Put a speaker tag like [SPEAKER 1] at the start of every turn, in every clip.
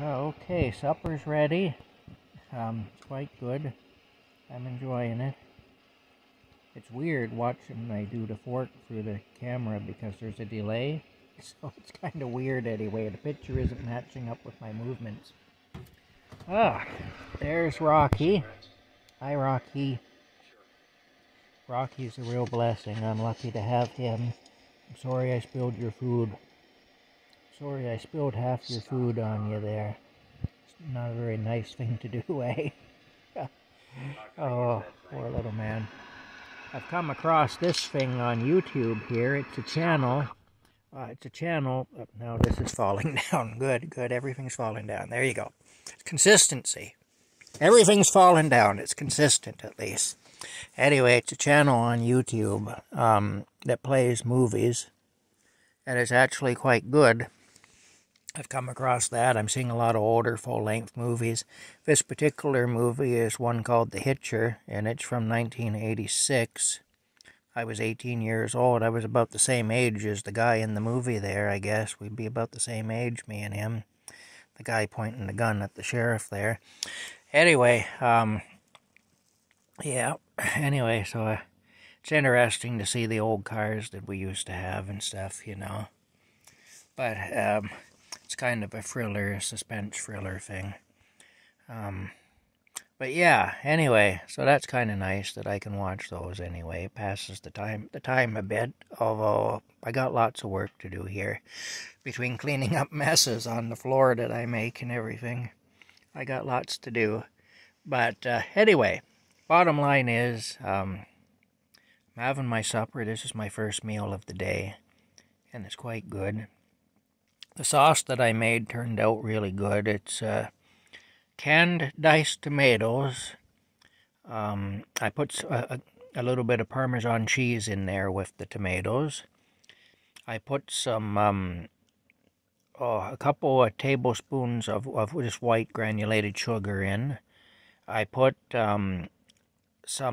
[SPEAKER 1] Okay, supper's ready. It's quite good. I'm enjoying it. It's weird watching I do the fork through the camera because there's a delay. So it's kind of weird anyway. The picture isn't matching up with my movements. There's Rocky. Hi, Rocky. Rocky's a real blessing. I'm lucky to have him. I'm sorry I spilled your food. Sorry I spilled half your food on you there. It's not a very nice thing to do, eh? Oh, poor little man. I've come across this thing on YouTube here. It's a channel. Now this is falling down. Good. Everything's falling down. There you go. It's consistency. Everything's falling down. It's consistent, at least. Anyway, it's a channel on YouTube that plays movies. And it's actually quite good. I've come across that. I'm seeing a lot of older full-length movies. This particular movie is one called The Hitcher, and it's from 1986. I was 18 years old. I was about the same age as the guy in the movie there, I guess. We'd be about the same age, me and him. The guy pointing the gun at the sheriff there. Anyway, Anyway, so it's interesting to see the old cars that we used to have and stuff, you know. But, it's kind of a thriller, suspense thriller thing. But yeah, anyway, so that's kind of nice that I can watch those anyway. It passes the time a bit, although I got lots of work to do here. Between cleaning up messes on the floor that I make and everything, I got lots to do. But anyway, bottom line is, I'm having my supper. This is my first meal of the day, and it's quite good. The sauce that I made turned out really good. It's canned diced tomatoes. I put a little bit of Parmesan cheese in there with the tomatoes. I put some, a couple of tablespoons of just white granulated sugar in. I put some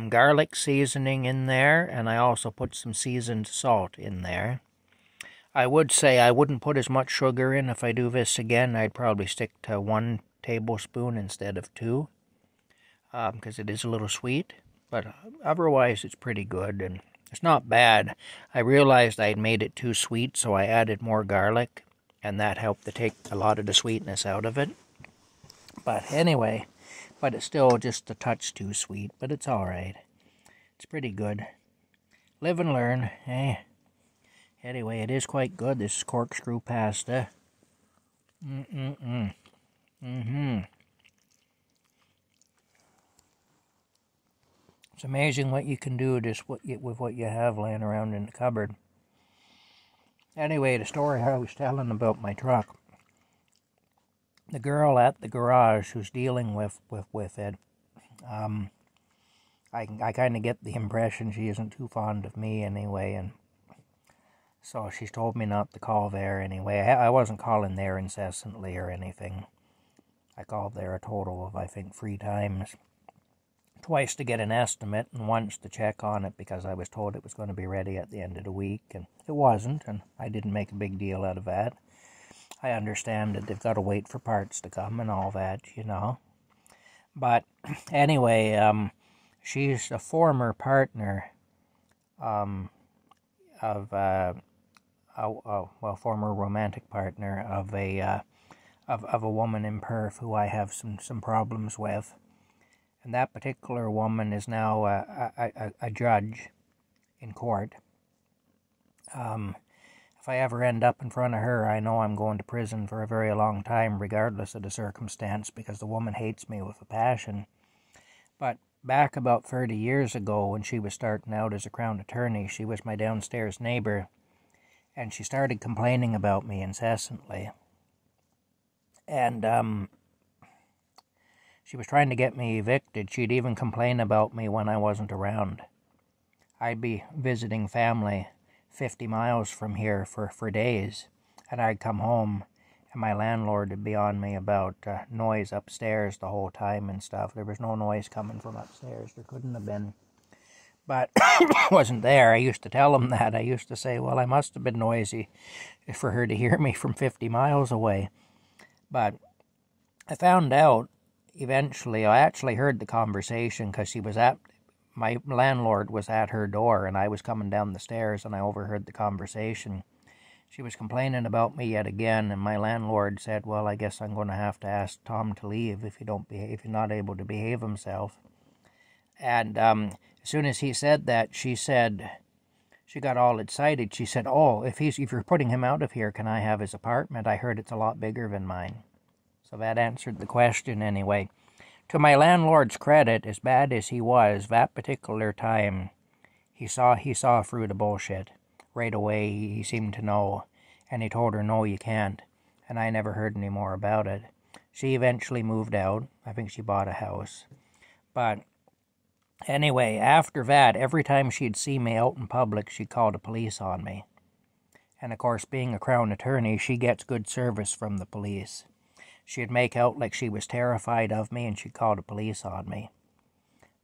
[SPEAKER 1] garlic seasoning in there, and I also put some seasoned salt in there. I would say I wouldn't put as much sugar in if I do this again. I'd probably stick to 1 tablespoon instead of 2, because it is a little sweet. But otherwise, it's pretty good, and it's not bad. I realized I'd made it too sweet, so I added more garlic, and that helped to take a lot of the sweetness out of it. But anyway, it's still just a touch too sweet, but it's all right. It's pretty good. Live and learn, eh? Anyway, it is quite good. This is corkscrew pasta. It's amazing what you can do just with what you have laying around in the cupboard. Anyway, the story I was telling about my truck. The girl at the garage who's dealing with it, I kind of get the impression she isn't too fond of me anyway, and so she's told me not to call there anyway. I wasn't calling there incessantly or anything. I called there a total of, I think, 3 times. Twice to get an estimate, and once to check on it because I was told it was going to be ready at the end of the week, and it wasn't, and I didn't make a big deal out of that. I understand that they've got to wait for parts to come and all that, you know. But anyway, she's a former partner former romantic partner of a woman in Perth who I have some problems with, and that particular woman is now a judge in court. If I ever end up in front of her, I know I'm going to prison for a very long time, regardless of the circumstance, because the woman hates me with a passion. But back about 30 years ago, when she was starting out as a Crown Attorney, she was my downstairs neighbor, and she started complaining about me incessantly. And she was trying to get me evicted. She'd even complain about me when I wasn't around. I'd be visiting family 50 miles from here for days, and I'd come home, and my landlord would be on me about noise upstairs the whole time and stuff. There was no noise coming from upstairs. There couldn't have been. But it wasn't there. I used to tell him that. I used to say, well, I must have been noisy for her to hear me from 50 miles away. But I found out eventually, I actually heard the conversation because my landlord was at her door and I was coming down the stairs and I overheard the conversation. She was complaining about me yet again, and my landlord said, well, I guess I'm going to have to ask Tom to leave if if he's not able to behave himself. And as soon as he said that, she got all excited. She said, oh, if you're putting him out of here, can I have his apartment? I heard it's a lot bigger than mine. So that answered the question anyway. To my landlord's credit, as bad as he was, that particular time, he saw through the bullshit. Right away, he seemed to know, and he told her, no, you can't, and I never heard any more about it. She eventually moved out. I think she bought a house. But anyway, after that, every time she'd see me out in public, she'd call the police on me. And of course, being a Crown attorney, she gets good service from the police. She'd make out like she was terrified of me, and she'd call the police on me.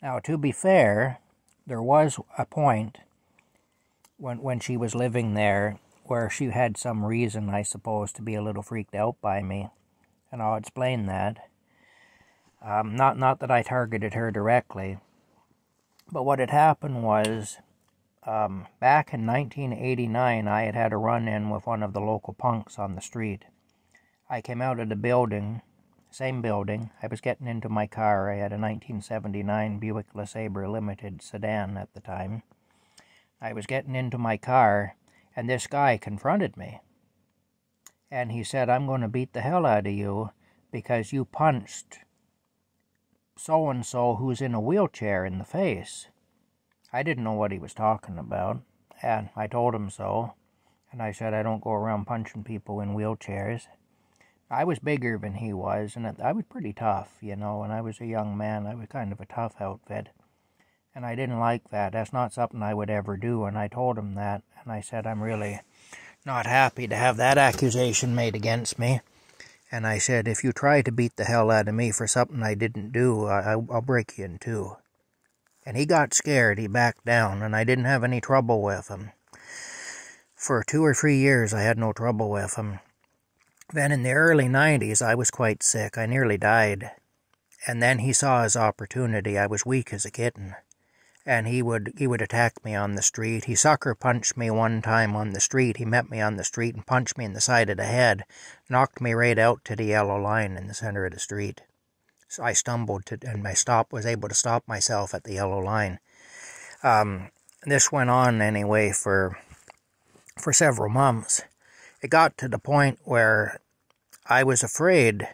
[SPEAKER 1] Now, to be fair, there was a point when she was living there where she had some reason, I suppose, to be a little freaked out by me. And I'll explain that. Not that I targeted her directly. But what had happened was, back in 1989, I had a run-in with one of the local punks on the street. I came out of the building, same building. I was getting into my car. I had a 1979 Buick LeSabre Limited sedan at the time. I was getting into my car, and this guy confronted me. And he said, I'm going to beat the hell out of you because you punched so-and-so who's in a wheelchair in the face. I didn't know what he was talking about, and I told him so. And I said, I don't go around punching people in wheelchairs. I was bigger than he was, and I was pretty tough, you know. When I was a young man, I was kind of a tough outfit. And I didn't like that. That's not something I would ever do, and I told him that. And I said, I'm really not happy to have that accusation made against me. And I said, if you try to beat the hell out of me for something I didn't do, I'll break you in two. And he got scared. He backed down, and I didn't have any trouble with him. For 2 or 3 years, I had no trouble with him. Then in the early 90s, I was quite sick. I nearly died. And then he saw his opportunity. I was weak as a kitten. And he would attack me on the street. He sucker punched me one time on the street. He met me on the street and punched me in the side of the head, knocked me right out to the yellow line in the center of the street. So I stumbled and was able to stop myself at the yellow line. This went on anyway for several months. It got to the point where I was afraid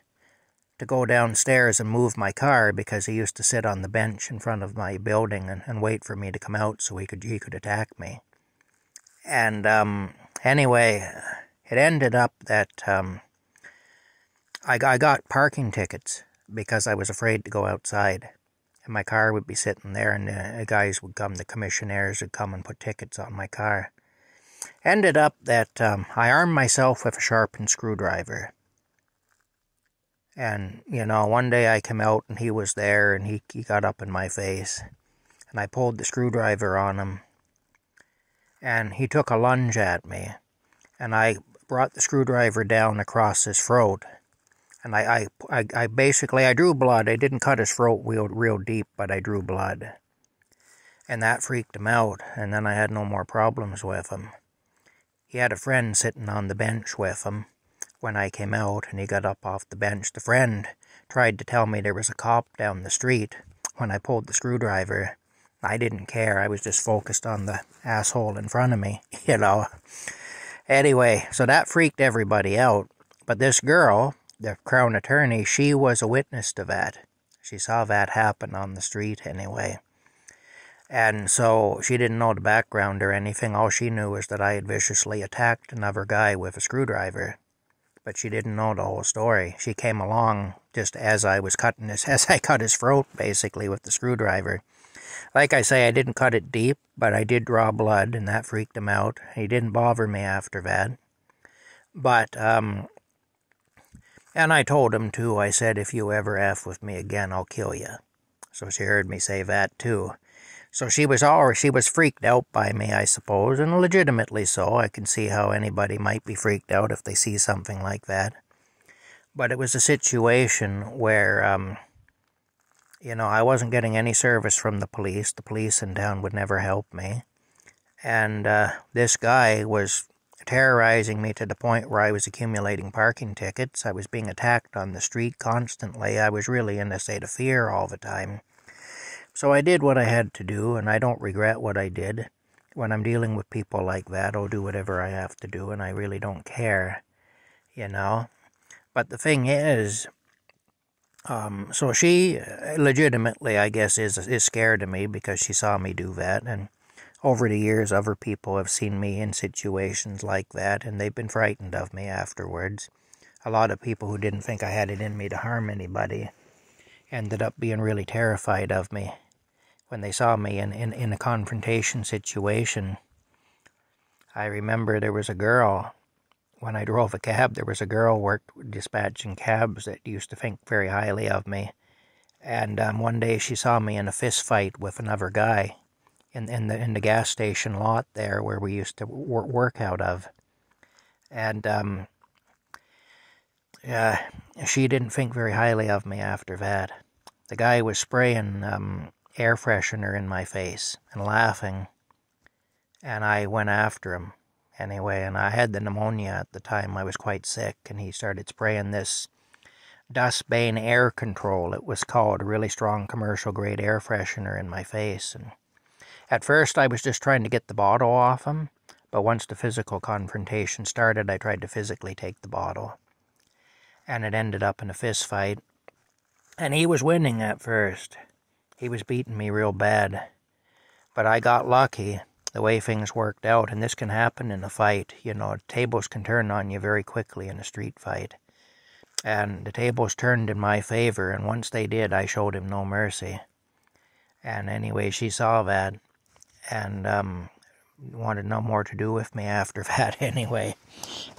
[SPEAKER 1] to go downstairs and move my car because he used to sit on the bench in front of my building and wait for me to come out so he could attack me. And anyway, it ended up that I got parking tickets because I was afraid to go outside. And my car would be sitting there, and the guys would come, the commissionaires would come and put tickets on my car. Ended up that I armed myself with a sharpened screwdriver. And, you know, one day I came out and he was there and he got up in my face. And I pulled the screwdriver on him. And he took a lunge at me. And I brought the screwdriver down across his throat. And I basically drew blood. I didn't cut his throat real deep, but I drew blood. And that freaked him out. And then I had no more problems with him. He had a friend sitting on the bench with him when I came out, and he got up off the bench. The friend tried to tell me there was a cop down the street when I pulled the screwdriver. I didn't care. I was just focused on the asshole in front of me, you know. Anyway, so that freaked everybody out. But this girl, the Crown attorney, she was a witness to that. She saw that happen on the street anyway. And so she didn't know the background or anything. All she knew was that I had viciously attacked another guy with a screwdriver. But she didn't know the whole story. She came along just as I cut his throat, basically, with the screwdriver. Like I say, I didn't cut it deep, but I did draw blood, and that freaked him out. He didn't bother me after that. But, and I told him, too, I said, if you ever F with me again, I'll kill you. So she heard me say that, too. So she was freaked out by me, I suppose, and legitimately so. I can see how anybody might be freaked out if they see something like that. But it was a situation where, I wasn't getting any service from the police. The police in town would never help me. And this guy was terrorizing me to the point where I was accumulating parking tickets. I was being attacked on the street constantly. I was really in a state of fear all the time. So I did what I had to do, and I don't regret what I did. When I'm dealing with people like that, I'll do whatever I have to do, and I really don't care, But the thing is, so she legitimately, I guess, is scared of me because she saw me do that, and over the years, other people have seen me in situations like that, and they've been frightened of me afterwards. A lot of people who didn't think I had it in me to harm anybody ended up being really terrified of me when they saw me in a confrontation situation. I remember there was a girl, when I drove a cab, there was a girl worked dispatching cabs that used to think very highly of me. And one day she saw me in a fist fight with another guy in the gas station lot there where we used to work out of. And she didn't think very highly of me after that. The guy was spraying air freshener in my face and laughing, and I went after him anyway, and I had the pneumonia at the time. I was quite sick, and he started spraying this Dustbane Air Control, it was called, a really strong commercial grade air freshener in my face. And at first I was just trying to get the bottle off him, but once the physical confrontation started, I tried to physically take the bottle. And it ended up in a fist fight. And he was winning at first. He was beating me real bad. But I got lucky the way things worked out, and this can happen in a fight. Tables can turn on you very quickly in a street fight. And the tables turned in my favor, and once they did, I showed him no mercy. And anyway, she saw that, and wanted no more to do with me after that anyway.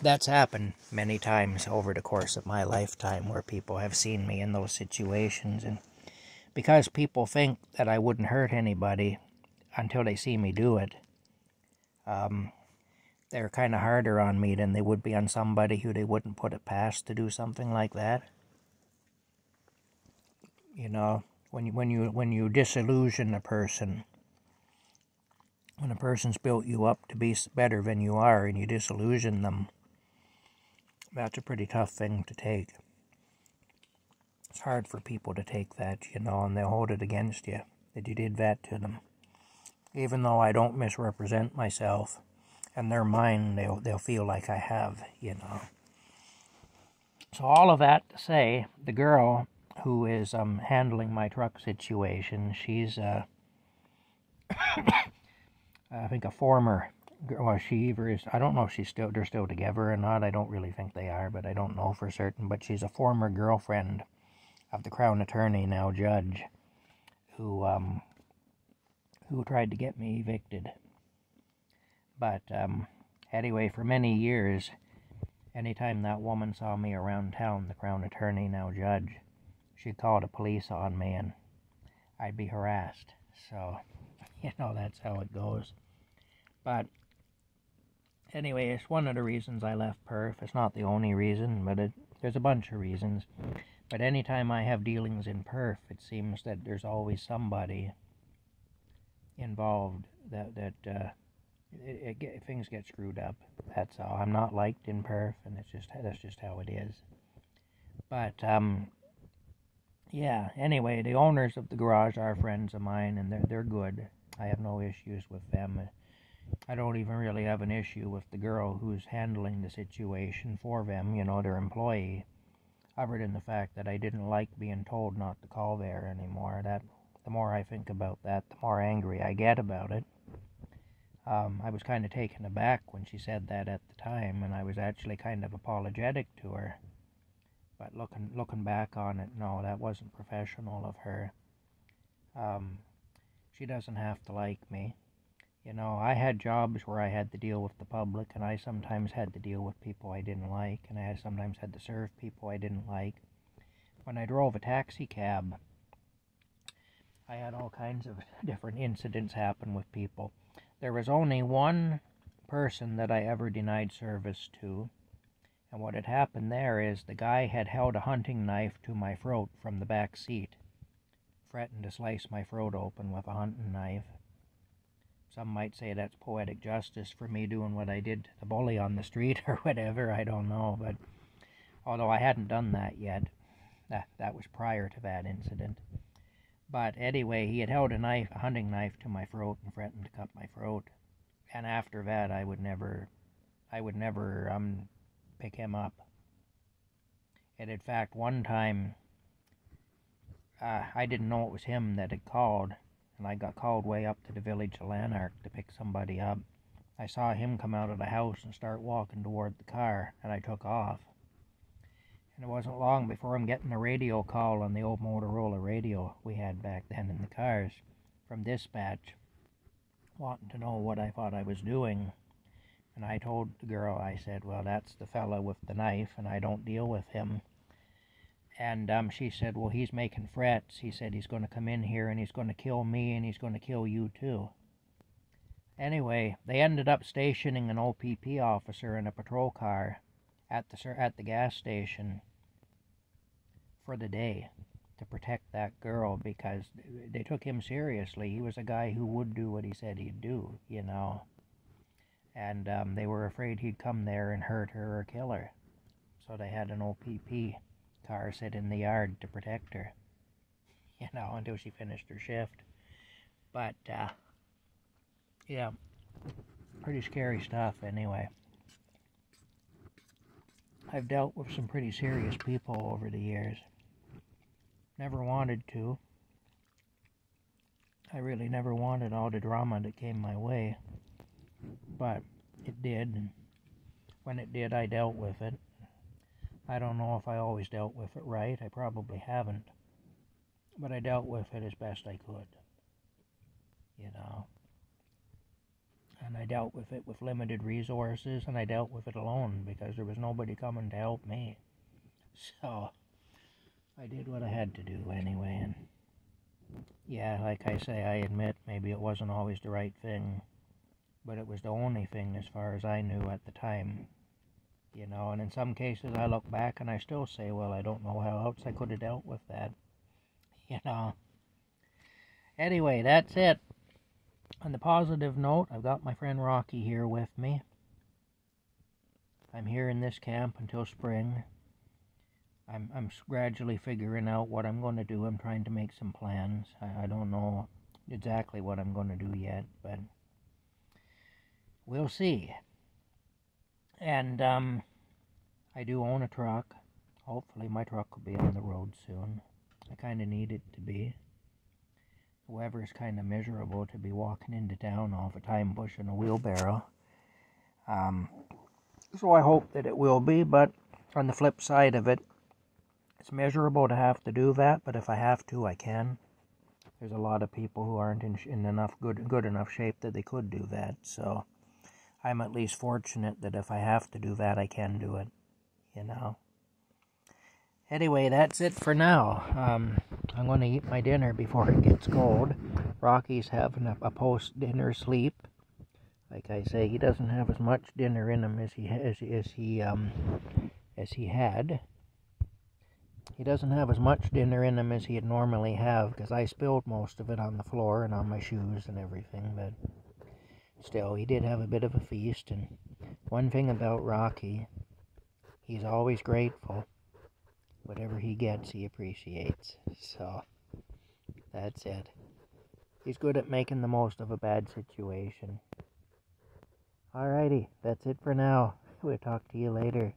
[SPEAKER 1] That's happened many times over the course of my lifetime where people have seen me in those situations, and because people think that I wouldn't hurt anybody until they see me do it, they're kind of harder on me than they would be on somebody who they wouldn't put it past to do something like that. When you disillusion a person, when a person's built you up to be better than you are and you disillusion them, that's a pretty tough thing to take. It's hard for people to take that, and they'll hold it against you, that you did that to them. Even though I don't misrepresent myself, in their mind, they'll feel like I have, So all of that to say, the girl who is handling my truck situation, she's, I think, a former, well, she either is, I don't know if they're still together or not. I don't really think they are, but I don't know for certain. But she's a former girlfriend of the Crown Attorney, now judge, who tried to get me evicted. But anyway, for many years, anytime that woman saw me around town, the Crown Attorney, now judge, she'd call the police on me and I'd be harassed. So, that's how it goes. But anyway, it's one of the reasons I left Perth. It's not the only reason, but there's a bunch of reasons. But anytime I have dealings in Perth, it seems that there's always somebody involved that things get screwed up. That's all. I'm not liked in Perth, and that's just how it is. But yeah. Anyway, the owners of the garage are friends of mine, and they're good. I have no issues with them. I don't even really have an issue with the girl who's handling the situation for them. Their employee. Other than the fact that I didn't like being told not to call there anymore. The more I think about that, the more angry I get about it. I was kind of taken aback when she said that at the time, and I was actually kind of apologetic to her. But looking back on it, no, that wasn't professional of her. She doesn't have to like me. I had jobs where I had to deal with the public, and I sometimes had to deal with people I didn't like, and I sometimes had to serve people I didn't like. When I drove a taxi cab, I had all kinds of different incidents happen with people. There was only one person that I ever denied service to, And what had happened there is the guy had held a hunting knife to my throat from the back seat, threatened to slice my throat open with a hunting knife. Some might say that's poetic justice for me doing what I did to the bully on the street or whatever, I don't know, but although I hadn't done that yet, that was prior to that incident. But anyway, he had held a hunting knife to my throat and threatened to cut my throat. And after that, I would never pick him up. And in fact, one time, I didn't know it was him that had called, and I got called way up to the village of Lanark to pick somebody up. I saw him come out of the house and start walking toward the car, and I took off. And it wasn't long before I'm getting a radio call on the old Motorola radio we had back then in the cars from dispatch, wanting to know what I thought I was doing. And I told the girl, I said, well, that's the fella with the knife, and I don't deal with him. And she said, well, he's making threats. He said he's going to come in here and he's going to kill me and he's going to kill you too. Anyway, they ended up stationing an OPP officer in a patrol car at the gas station for the day to protect that girl, because they took him seriously. He was a guy who would do what he said he'd do, you know. And they were afraid he'd come there and hurt her or kill her. So they had an OPP car sit in the yard to protect her, you know, until she finished her shift. But, yeah, pretty scary stuff anyway. I've dealt with some pretty serious people over the years. Never wanted to. I really never wanted all the drama that came my way. But it did, and when it did, I dealt with it. I don't know if I always dealt with it right. I probably haven't. But I dealt with it as best I could. You know. And I dealt with it with limited resources, and I dealt with it alone because there was nobody coming to help me. So I did what I had to do anyway, and yeah, like I say, I admit maybe it wasn't always the right thing, but it was the only thing as far as I knew at the time, you know. And in some cases I look back and I still say, well, I don't know how else I could have dealt with that, you know. Anyway, that's it. On the positive note, I've got my friend Rocky here with me. I'm here in this camp until spring. I'm gradually figuring out what I'm going to do. I'm trying to make some plans. I don't know exactly what I'm going to do yet, but we'll see. And I do own a truck. Hopefully my truck will be on the road soon. I kind of need it to be. The weather's kind of miserable to be walking into town all the time pushing a wheelbarrow. So I hope that it will be, but on the flip side of it, it's miserable to have to do that, but if I have to, I can. There's a lot of people who aren't in enough good enough shape that they could do that, so I'm at least fortunate that if I have to do that, I can do it, you know. Anyway, that's it for now. I'm going to eat my dinner before it gets cold. Rocky's having a post-dinner sleep. Like I say, he doesn't have as much dinner in him as he had. He doesn't have as much dinner in him as he'd normally have, because I spilled most of it on the floor and on my shoes and everything, but still, he did have a bit of a feast. And one thing about Rocky, he's always grateful. Whatever he gets, he appreciates. So, that's it. He's good at making the most of a bad situation. Alrighty, that's it for now. We'll talk to you later.